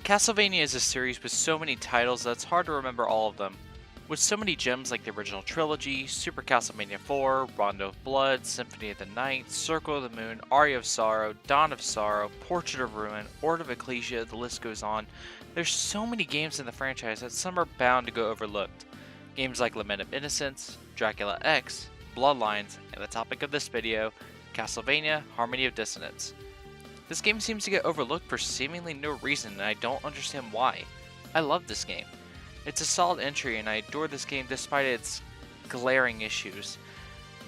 Castlevania is a series with so many titles that it's hard to remember all of them. With so many gems like the original trilogy, Super Castlevania 4, Rondo of Blood, Symphony of the Night, Circle of the Moon, Aria of Sorrow, Dawn of Sorrow, Portrait of Ruin, Order of Ecclesia, the list goes on. There's so many games in the franchise that some are bound to go overlooked. Games like Lament of Innocence, Dracula X, Bloodlines, and the topic of this video, Castlevania Harmony of Dissonance. This game seems to get overlooked for seemingly no reason, and I don't understand why. I love this game. It's a solid entry, and I adore this game despite its glaring issues.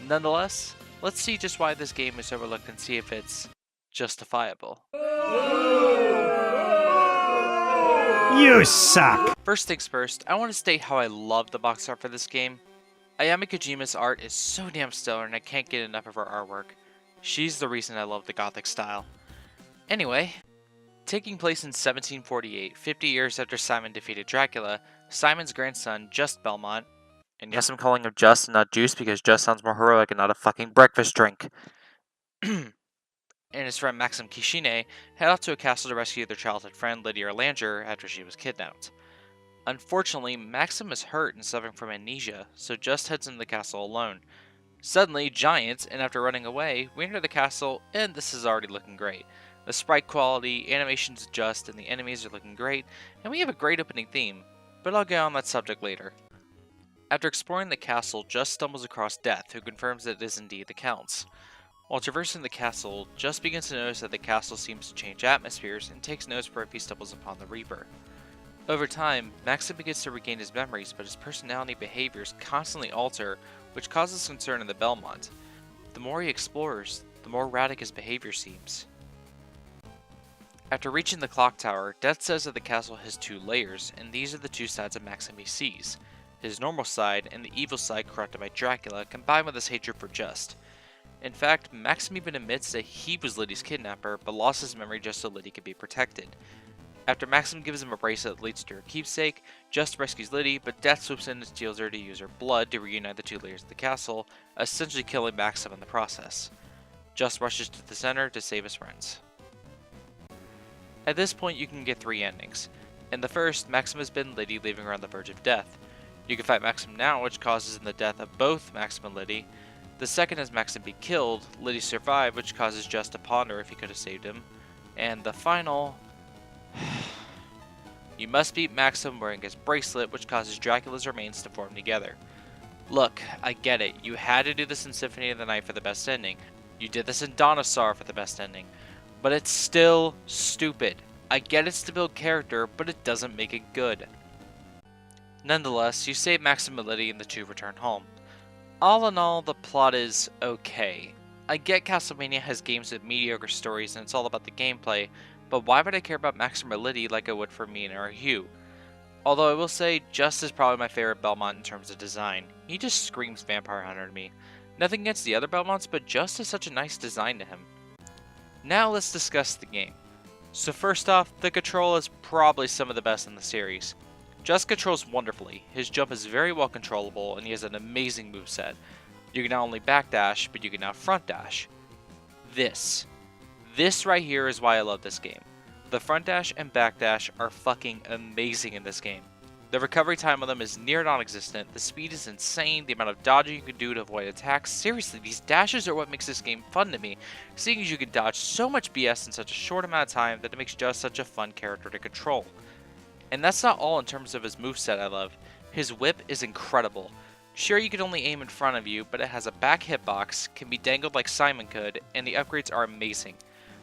Nonetheless, let's see just why this game is overlooked and see if it's justifiable. You suck! First things first, I want to state how I love the box art for this game. Ayami Kojima's art is so damn stellar, and I can't get enough of her artwork. She's the reason I love the gothic style. Anyway, taking place in 1748, 50 years after Simon defeated Dracula, Simon's grandson, Just Belmont, and yes, I'm calling him Just and not Juice because Just sounds more heroic and not a fucking breakfast drink, and his friend Maxim Kishine head off to a castle to rescue their childhood friend Lydia Erlanger after she was kidnapped. Unfortunately, Maxim is hurt and suffering from amnesia, so Just heads into the castle alone. Suddenly, giants, and after running away, we enter the castle, and this is already looking great. The sprite quality, animations adjust, and the enemies are looking great, and we have a great opening theme, but I'll get on that subject later. After exploring the castle, Just stumbles across Death, who confirms that it is indeed the Count's. While traversing the castle, Just begins to notice that the castle seems to change atmospheres, and takes notice where if he stumbles upon the Reaper. Over time, Maxim begins to regain his memories, but his personality and behaviors constantly alter, which causes concern in the Belmont. The more he explores, the more erratic his behavior seems. After reaching the clock tower, Death says that the castle has two layers, and these are the two sides of Maxim he sees. His normal side, and the evil side corrupted by Dracula, combined with his hatred for Just. In fact, Maxim even admits that he was Liddy's kidnapper, but lost his memory just so Liddy could be protected. After Maxim gives him a bracelet that leads to her keepsake, Just rescues Liddy, but Death swoops in and steals her to use her blood to reunite the two layers of the castle, essentially killing Maxim in the process. Just rushes to the center to save his friends. At this point, you can get three endings. In the first, Maxim has been Liddy, leaving her on the verge of death. You can fight Maxim now, which causes the death of both Maxim and Liddy. The second has Maxim be killed, Liddy survive, which causes Just to ponder if he could have saved him. And the final... you must beat Maxim wearing his bracelet, which causes Dracula's remains to form together. Look, I get it. You had to do this in Symphony of the Night for the best ending. You did this in Dawn of Sorrow for the best ending. But it's still stupid. I get it's to build character, but it doesn't make it good. Nonetheless, you save Maxim and Liddy and the two return home. All in all, the plot is okay. I get Castlevania has games with mediocre stories and it's all about the gameplay, but why would I care about Maxim or Liddy like I would for Mina or Hugh? Although I will say, Just is probably my favorite Belmont in terms of design. He just screams Vampire Hunter to me. Nothing against the other Belmonts, but Just is such a nice design to him. Now let's discuss the game. So first off, the control is probably some of the best in the series. Just controls wonderfully, his jump is very well controllable, and he has an amazing moveset. You can not only backdash, but you can now front dash. This right here is why I love this game. The front dash and backdash are fucking amazing in this game. The recovery time on them is near non-existent, the speed is insane, the amount of dodging you can do to avoid attacks. Seriously, these dashes are what makes this game fun to me, seeing as you can dodge so much BS in such a short amount of time that it makes Just such a fun character to control. And that's not all in terms of his moveset I love. His whip is incredible. Sure, you can only aim in front of you, but it has a back hitbox, can be dangled like Simon could, and the upgrades are amazing.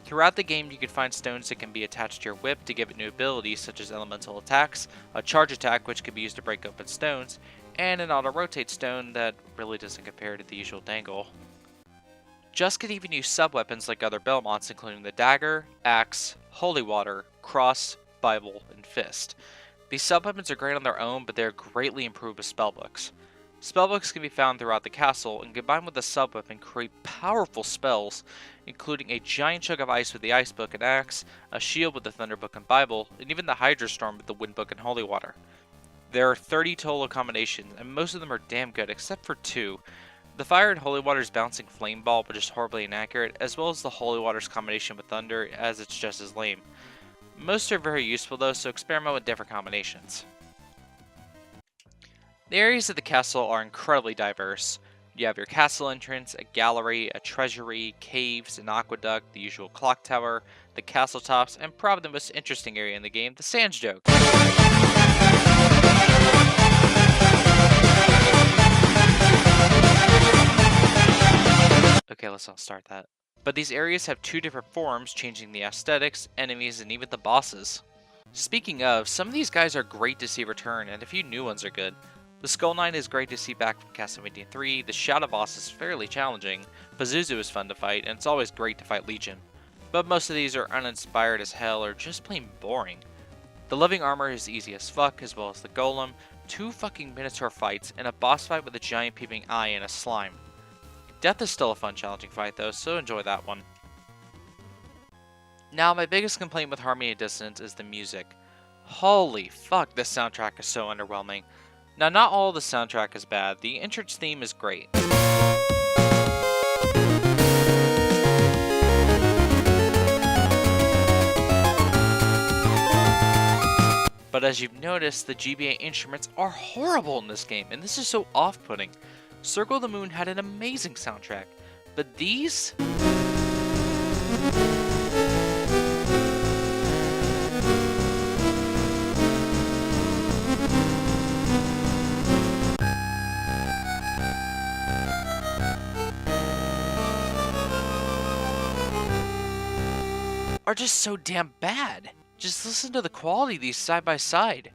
Throughout the game, you can find stones that can be attached to your whip to give it new abilities such as elemental attacks, a charge attack which can be used to break open stones, and an auto-rotate stone that really doesn't compare to the usual dangle. Just can even use sub-weapons like other Belmonts, including the dagger, axe, holy water, cross, Bible, and fist. These sub-weapons are great on their own, but they are greatly improved with spellbooks. Spellbooks can be found throughout the castle, and combined with the sub-weapon create powerful spells, including a giant chunk of ice with the Ice Book and Axe, a shield with the Thunder Book and Bible, and even the Hydra Storm with the Wind Book and Holy Water. There are 30 total combinations, and most of them are damn good, except for two. The Fire and Holy Water's bouncing Flame Ball, which is horribly inaccurate, as well as the Holy Water's combination with Thunder, as it's just as lame. Most are very useful though, so experiment with different combinations. The areas of the castle are incredibly diverse. You have your castle entrance, a gallery, a treasury, caves, an aqueduct, the usual clock tower, the castle tops, and probably the most interesting area in the game, the Sands Joke. Okay, let's not start that. But these areas have two different forms, changing the aesthetics, enemies, and even the bosses. Speaking of, some of these guys are great to see return, and a few new ones are good. The Skull Knight is great to see back from Castlevania 3, the Shadow Boss is fairly challenging, Pazuzu is fun to fight, and it's always great to fight Legion. But most of these are uninspired as hell or just plain boring. The Living Armor is easy as fuck, as well as the Golem, 2 fucking Minotaur fights, and a boss fight with a giant peeping eye and a slime. Death is still a fun challenging fight though, so enjoy that one. Now, my biggest complaint with Harmony of Dissonance is the music. Holy fuck, this soundtrack is so underwhelming. Now, not all of the soundtrack is bad, the entrance theme is great. But as you've noticed, the Gba Instruments are horrible in this game, and this is so off-putting. Circle of the Moon had an amazing soundtrack, but these... are just so damn bad. Just listen to the quality of these side by side.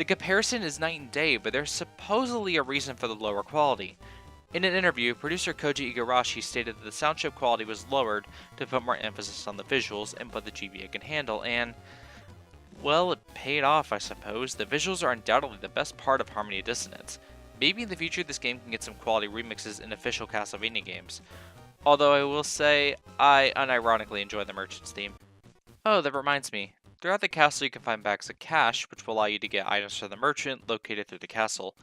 The comparison is night and day, but there's supposedly a reason for the lower quality. In an interview, producer Koji Igarashi stated that the sound chip quality was lowered to put more emphasis on the visuals and what the GBA can handle, and, well, it paid off, I suppose. The visuals are undoubtedly the best part of Harmony of Dissonance. Maybe in the future this game can get some quality remixes in official Castlevania games. Although I will say, I unironically enjoy the Merchant's theme. Oh, that reminds me. Throughout the castle you can find bags of cash, which will allow you to get items from the merchant located through the castle.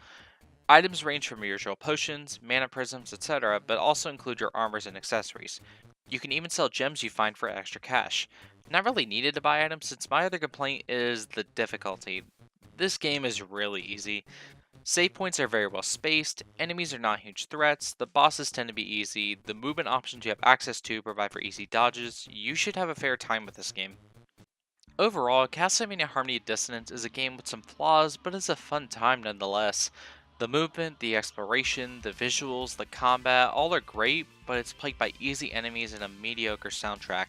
Items range from your usual potions, mana prisms, etc., but also include your armors and accessories. You can even sell gems you find for extra cash. Not really needed to buy items, since my other complaint is the difficulty. This game is really easy. Save points are very well spaced, enemies are not huge threats, the bosses tend to be easy, the movement options you have access to provide for easy dodges. You should have a fair time with this game. Overall, Castlevania Harmony of Dissonance is a game with some flaws, but it's a fun time nonetheless. The movement, the exploration, the visuals, the combat, all are great, but it's plagued by easy enemies and a mediocre soundtrack.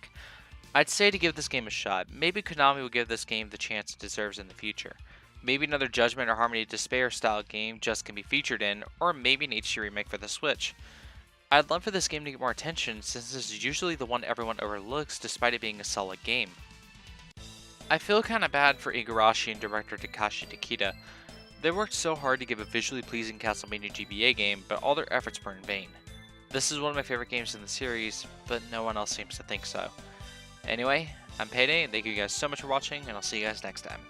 I'd say to give this game a shot. Maybe Konami will give this game the chance it deserves in the future. Maybe another Judgment or Harmony of Despair style game just can be featured in, or maybe an HD remake for the Switch. I'd love for this game to get more attention, since this is usually the one everyone overlooks despite it being a solid game. I feel kinda bad for Igarashi and director Takashi Takeda. They worked so hard to give a visually pleasing Castlevania GBA game, but all their efforts were in vain. This is one of my favorite games in the series, but no one else seems to think so. Anyway, I'm Payday, and thank you guys so much for watching, and I'll see you guys next time.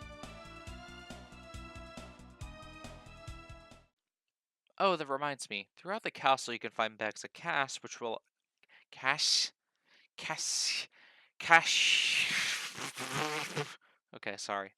Oh, that reminds me. Throughout the castle you can find bags of cash, which will... Cash? Cash... Okay, sorry.